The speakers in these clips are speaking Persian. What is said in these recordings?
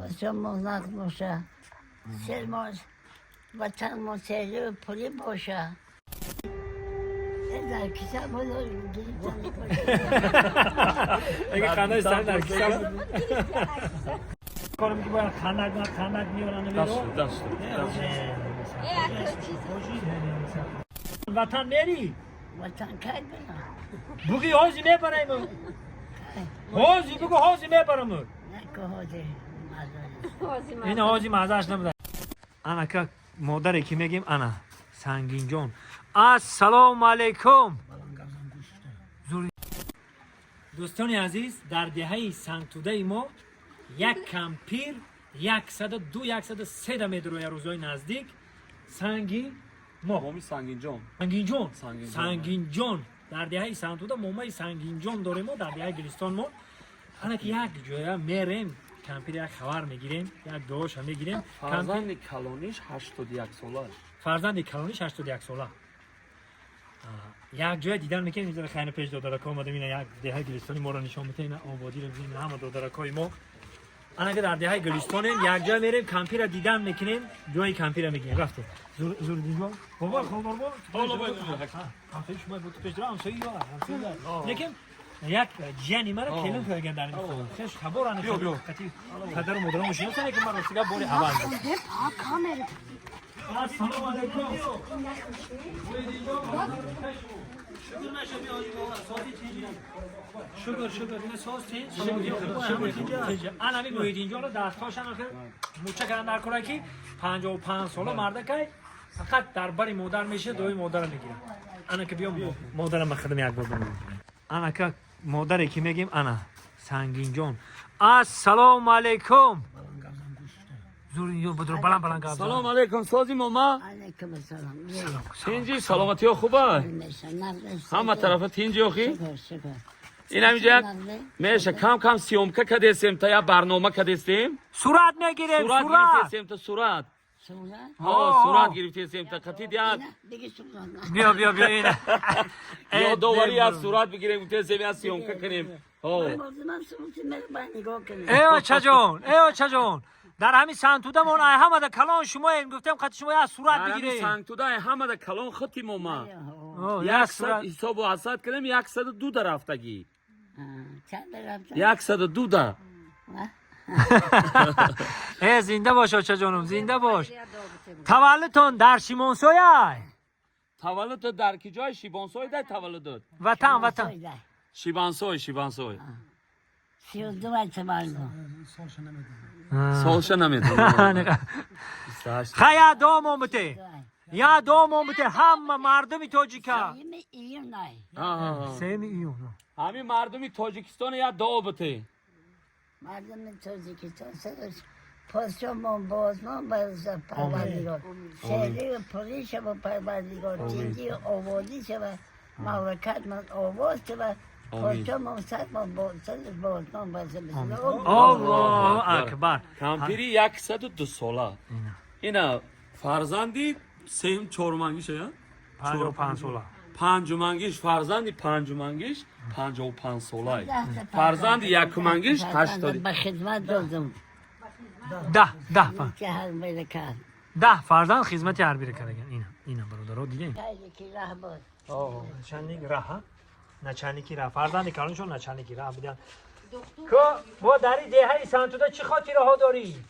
پاسمون نقد باشه سرماز وطن ما سهلی و پولی باشه در کیسه بودو گریزانی باشه اگه خانه سر در کیسه بود کارم که باید خاند میارن دست وطن میری؟ وطن کی برم بگی حاضی میبرم حاضی بگو حاضی میبرم نکه حاضر مزاری این حاضی مزهش نمیده انا که مادر که میگیم انا سنگین جان السلام علیکم دوستان عزیز در دهه سنگتوده ما یک کمپیر 102 103 متر روی روزهای نزدیک سنگین مامی سنگین جان سنگین جان در دهه سنگتوده مامی سنگین جان داریم ما در دهه گلستان ما انا که یک جایی میریم کمپیر یک خبر میگیریم یک دوش هم میگیریم فرزند کلانیش 81 ساله فرزند کلانیش 81 ساله یک جای دیدن میکنیم اینجا خیلی پیش دادرک آمده میینه یک دهه گلستانی ما رو نشان میده این آبادی رو ببینید همه دادرکای ما انا که در دهه گلستانیم یک جای میریم کمپیر رو دیدن میکنیم جای کمپیر رو میگیریم رفته زور دیگه بابا خبر حالا باید همسایه شما بود پیش درام همسایه لیکن یک جانی مرا کلون کردن در این خود خیلی خبر آن بیا پدر و مادرم میشناسن که من راستی بوری اول السلام علیکم شکر این ساز چی؟ شکر انا می موید اینجا رو دستاشن که موچه کردن در کراکی 55 ساله مرده که فقط در بری مادر میشه دوی مادر میگیره انا که بیام مادرم خدمت یک بار بگم انا که مادری که میگیم انا سنگین جان السلام علیکم زوری بدرو بلند گفت سلام علیکم سازی ماما علیکم السلام تینجی سلامتی ها خوبه همه طرف تینجی آخی شکر این همینجا میشه کم سیومکه کدیستیم تا یا برنامه کدیستیم صورت میگیریم صورت گرفتیم تا صورت صورت گرفتیم تا خطید یک دیگه صورت بیا این یا دوباری از صورت بگیریم گفتیم از سیومکه کنیم من صورت من نگاه کنیم ایو چجون در همین سنتودمون همه در کلان شما این گفتم خط شما از صورت بگیریم سنگتوده همه در کلان خطی ماما یک صورت حساب و حساب کنیم 102 در رفتگی چند رفتن 102 در زنده باش چجونم زنده باش تولدتون در شیمونسوی تولد در کی جای شیبانسوی ده تولد وطن شیبانسوی 32 اعتبار سالش نمیدونم خیا دوم اومده یا دوم اومده هم مردمی تاجیکا ایون نای سیمی ایون همین مردمی تاجیکستان یا دو بته مردم تاجیکستان سرش پاسمون بازمان باز پروردگار سهلی و پولیش و پروردگار تینجی و آوازی شود مملکت من آواز شود پاسمون صدمان بازمان باز الله اکبر کمپیری 102 ساله اینا فرزندی سیم چهارمنگیشه یا 55 ساله پنجمنگیش فرزندی پنجمنگیش 55 ساله فرزندی یکمنگیش 80 به خدمت دادم 10 که هر میره کرد 10 فرزند خدمت حربی کردن اینا برادرها دیگه یکی راه بود چندی راه نه چندی راه فرزند کارنشون نه چندی راه بودن که با در دهه سنتوده چی خاطره ها داری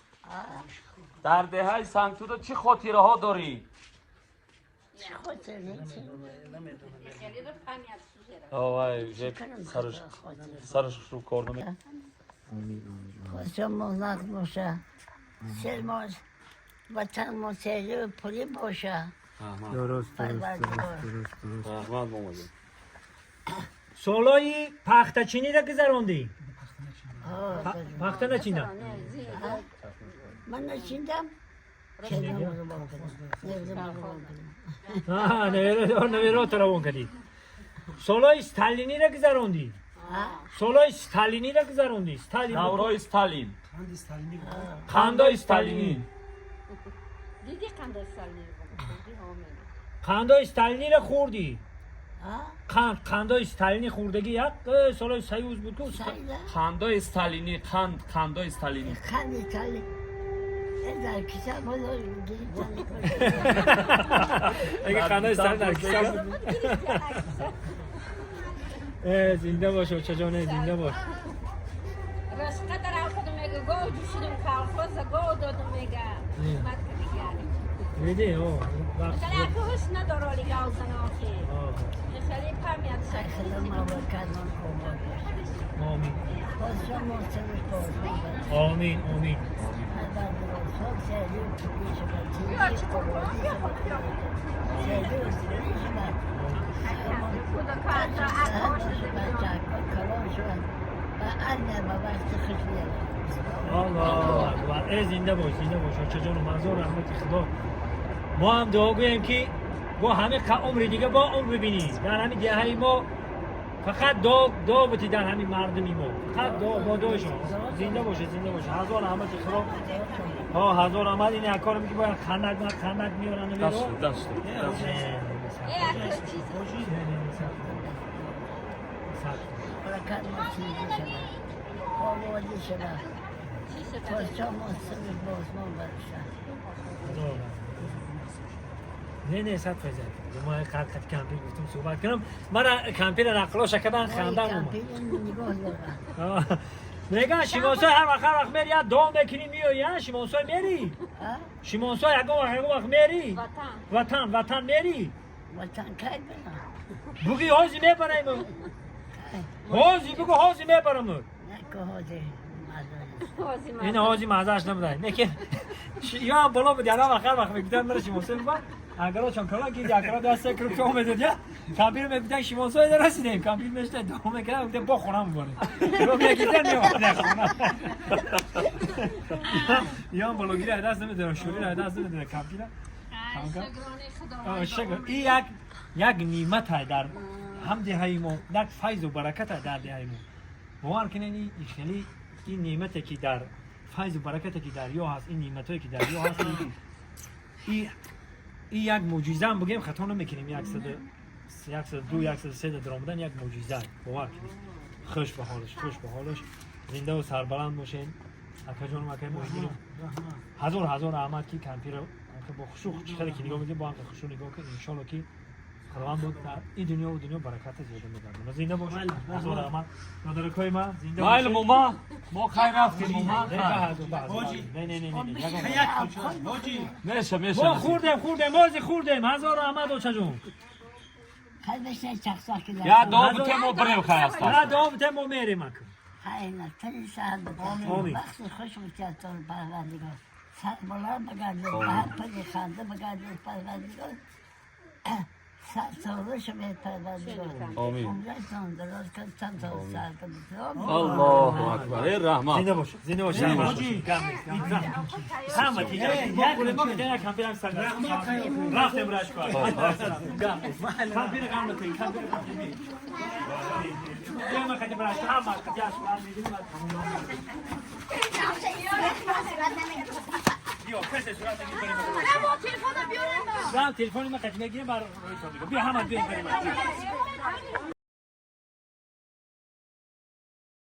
در دهه سنگتوده چی خاطره ها داری چه خاطر نیست آوای سرش رو کردم پاسمون نقد باشه سرماز وطن ما سهلی و پولی باشه درست رحمت ماما سالای پختچینی را گذروندی پخته نچیندم من نشیندم نویرو تراون کردی سالای استالینی را گذروندی سالای استالینی را گذروندی دورای استالین خانده استالینی دیدی قندای سالنی رو خانده استالینی را خوردی قندای استالینی خوردگی یک سال سیوز بود تو سایده خندای استالینی خندای استالینی خندی تالی در کیسه بزرگ گیری اگه قندای استالین در کیسه بود زنده باش چجانه زنده باش رشقه در خودم میگه گو جوشیدم کارخوز گو دادم میگه مد دیگه دیدی او وقت مثلا که هوش نداره لیگه او زناخی خیلی پرمیاد خیلی ما بکردن خوبا آمین خودشون محسنش باز آمین آمین الله اکبر زنده باش چجان منظور رحمت خدا ما هم دعا گوییم که با همه عمر دیگه با عمر ببینیم در همین دهه ما فقط دعا بتی در همین مردمی ما فقط با دعای شما زنده باشه هزار رحمت خدا هزار رحمت این کار میگه باید خندق میارن دست نه صد فیصد ما قد کمپین گفتم صحبت کنم من کمپین نقلا شکردن خندم اومد میگن شیمانسای هر وقت میری یا دوم بکنی میای یا شیمانسای میری شیمانسای یک وقت میری وطن میری وطن کی بنا بگی هازی میبرم بگو هازی میبرم نکو هازی این هازی مزهش نمیده نکه یا هم بالا بود یعنی وقت میگیدن میره شیمانسای میبر اگر چون کلا که یکرا دست کرد که اومد یا کامپیوتر میگفتن شیمانسای درسیدیم کامپیوتر میشته دوم کرد گفت با خونم بره رو میگیدن میومد یا بالاگیری دست نمیده شوری دست نمیده کامپیوتر شکر این یک نعمت در هم دههای ما یک فیض و برکت در دههای ما باور کنین خیلی این نعمتی که در فیض و برکتی که در یا هست این نعمتایی که در یا هست این یک معجزه هم بگیم خطا نمیکنیم 102 103 در آمدن یک معجزه باور کنید خوش به حالش زنده و سربلند باشین اکا جان مکه مویدین هزار رحمت کی کمپیر با خشوع خیلی که نگاه میدیم با هم خشوع نگاه کنیم ان شاء الله که خداوند بود در این دنیا و دنیا برکت زیاده می‌دهد زنده باش هزار رحمت مادر کوی ما زنده باش مایل موما ما خیر رفتیم موما نه میشه خوردم هزار رحمت و چجون خیلی چخصا که یا دوم تمو بریم خیر است یا دوم تمو میریم اکو خیلی تری ساعت آمین وقت خوش می‌کرد تو پروردگار سر بالا بگردید بعد پدی خنده بگردید پروردگار سالش به پروردگار آمین عمرتون دراز کن چند سال سر کنید الله اکبر ای رحمت زنده باش همه دیگه یک ما که کمپیر سر رفتم راش کار کمپیر کام نکنی ما که براش هم کجاش بیا کسی صورت میگیره تلفن ما که میگیره بر روی بیا همه بیا بریم